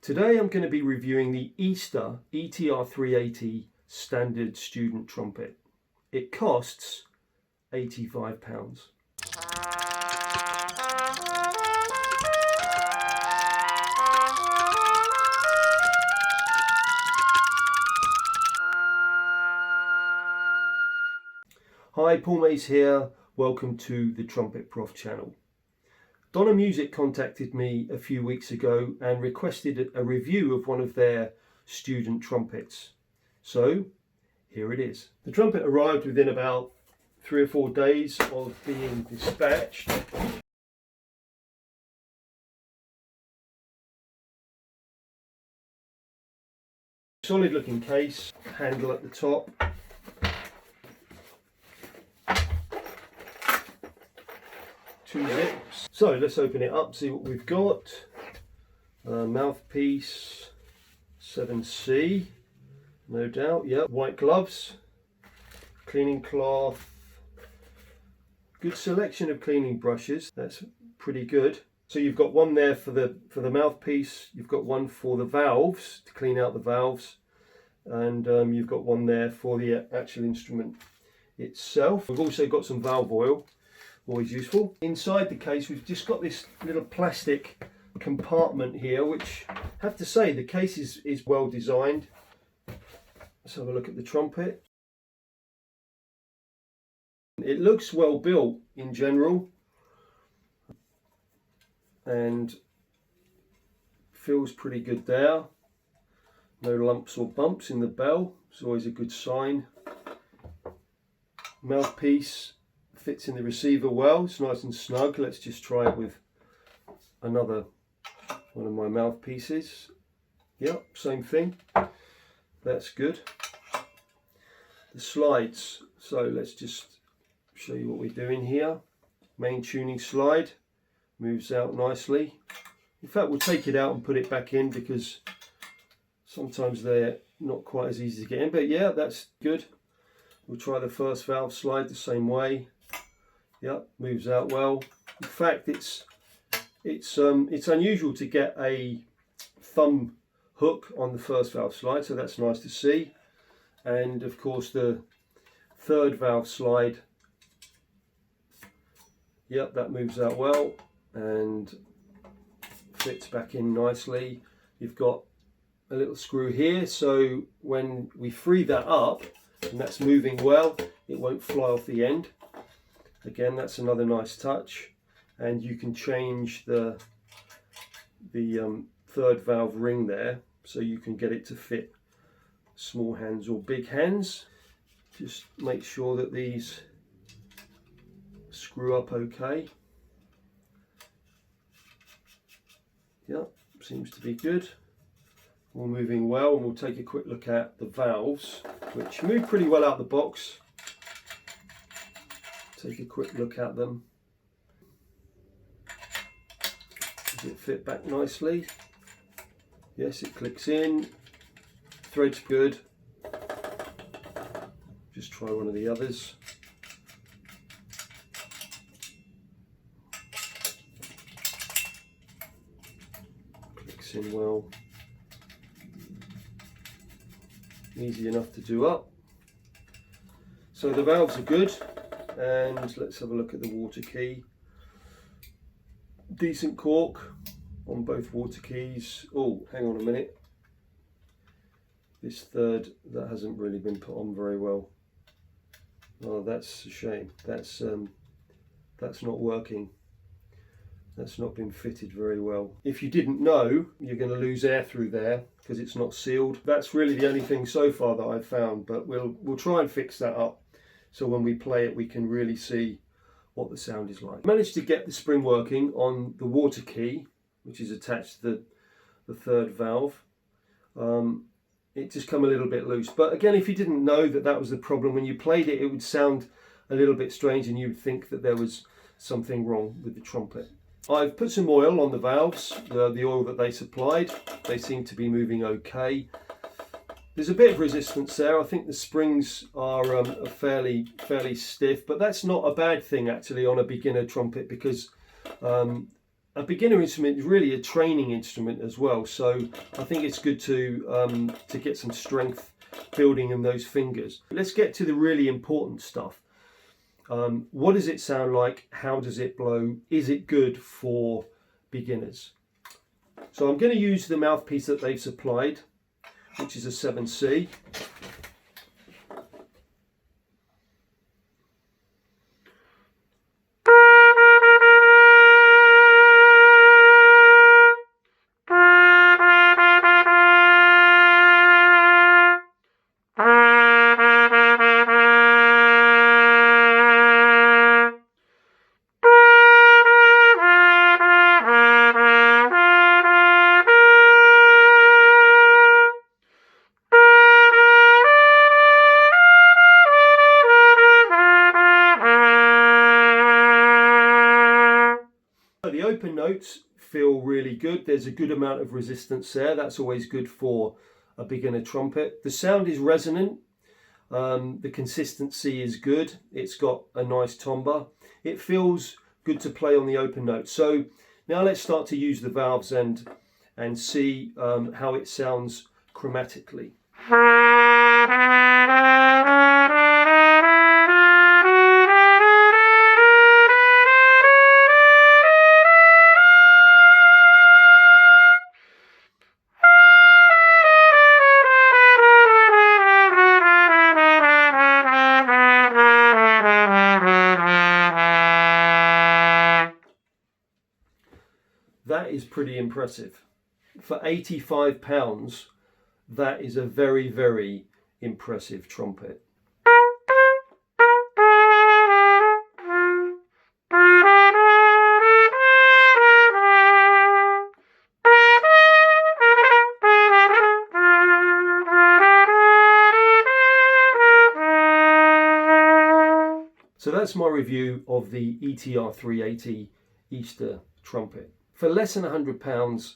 Today I'm going to be reviewing the Eastar ETR-380 standard student trumpet. It costs £85. Hi, Paul Mays here. Welcome to the Trumpet Prof channel. Donna Music contacted me a few weeks ago and requested a review of one of their student trumpets. So here it is. The trumpet arrived within about 3 or 4 days of being dispatched. Solid looking case, handle at the top. Two zips. So let's open it up, see what we've got. Mouthpiece 7C, no doubt, yep. White gloves, cleaning cloth, good selection of cleaning brushes, that's pretty good. So you've got one there for the mouthpiece, you've got one for the valves, to clean out the valves, and you've got one there for the actual instrument itself. We've also got some valve oil, always useful. Inside the case we've just got this little plastic compartment here, which I have to say the case is well designed. Let's have a look at the trumpet. It looks well built in general and feels pretty good there. No lumps or bumps in the bell, it's always a good sign. Mouthpiece fits in the receiver well, it's nice and snug. Let's just try it with another one of my mouthpieces. Yep, same thing. That's good. The slides, so let's just show you what we're doing here. Main tuning slide moves out nicely. In fact, we'll take it out and put it back in because sometimes they're not quite as easy to get in, but yeah, that's good. We'll try the first valve slide the same way. Yep, moves out well. In fact, it's unusual to get a thumb hook on the first valve slide, so that's nice to see. And of course the third valve slide, yep, that moves out well and fits back in nicely. You've got a little screw here, so when we free that up and that's moving well, it won't fly off the end. Again, that's another nice touch, and you can change the third valve ring there, so you can get it to fit small hands or big hands. Just make sure that these screw up okay. Yep, seems to be good. All moving well, and we'll take a quick look at the valves, which move pretty well out the box. Take a quick look at them. Does it fit back nicely? Yes, it clicks in. Thread's good. Just try one of the others. Clicks in well. Easy enough to do up. So the valves are good. And let's have a look at the water key. Decent cork on both water keys. Oh, hang on a minute. This third, that hasn't really been put on very well. Oh, that's a shame. That's not working. That's not been fitted very well. If you didn't know, you're going to lose air through there because it's not sealed. That's really the only thing so far that I've found, but we'll try and fix that up. So when we play it, we can really see what the sound is like. I managed to get the spring working on the water key, which is attached to the third valve. It just come a little bit loose. But again, if you didn't know that that was the problem, when you played it, it would sound a little bit strange and you would think that there was something wrong with the trumpet. I've put some oil on the valves, the oil that they supplied. They seem to be moving okay. There's a bit of resistance there. I think the springs are fairly stiff, but that's not a bad thing actually on a beginner trumpet, because a beginner instrument is really a training instrument as well. So I think it's good to get some strength building in those fingers. Let's get to the really important stuff. What does it sound like? How does it blow? Is it good for beginners? So I'm going to use the mouthpiece that they've supplied, which is a 7C. The open notes feel really good. There's a good amount of resistance there. That's always good for a beginner trumpet. The sound is resonant. The consistency is good. It's got a nice timbre. It feels good to play on the open notes. So now let's start to use the valves and see how it sounds chromatically. That is pretty impressive. For £85, that is a very, very impressive trumpet. So that's my review of the ETR-380 Eastar trumpet. For less than £100,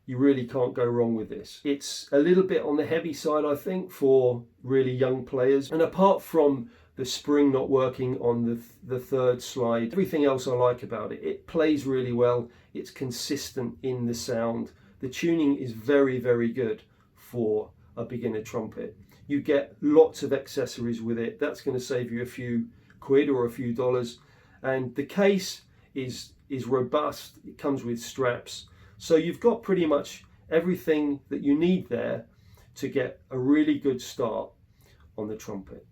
you really can't go wrong with this. It's a little bit on the heavy side, I think, for really young players. And apart from the spring not working on the third slide, everything else I like about it. It plays really well. It's consistent in the sound. The tuning is very, very good for a beginner trumpet. You get lots of accessories with it. That's going to save you a few quid or a few dollars. And the case is robust. It comes with straps, so you've got pretty much everything that you need there to get a really good start on the trumpet.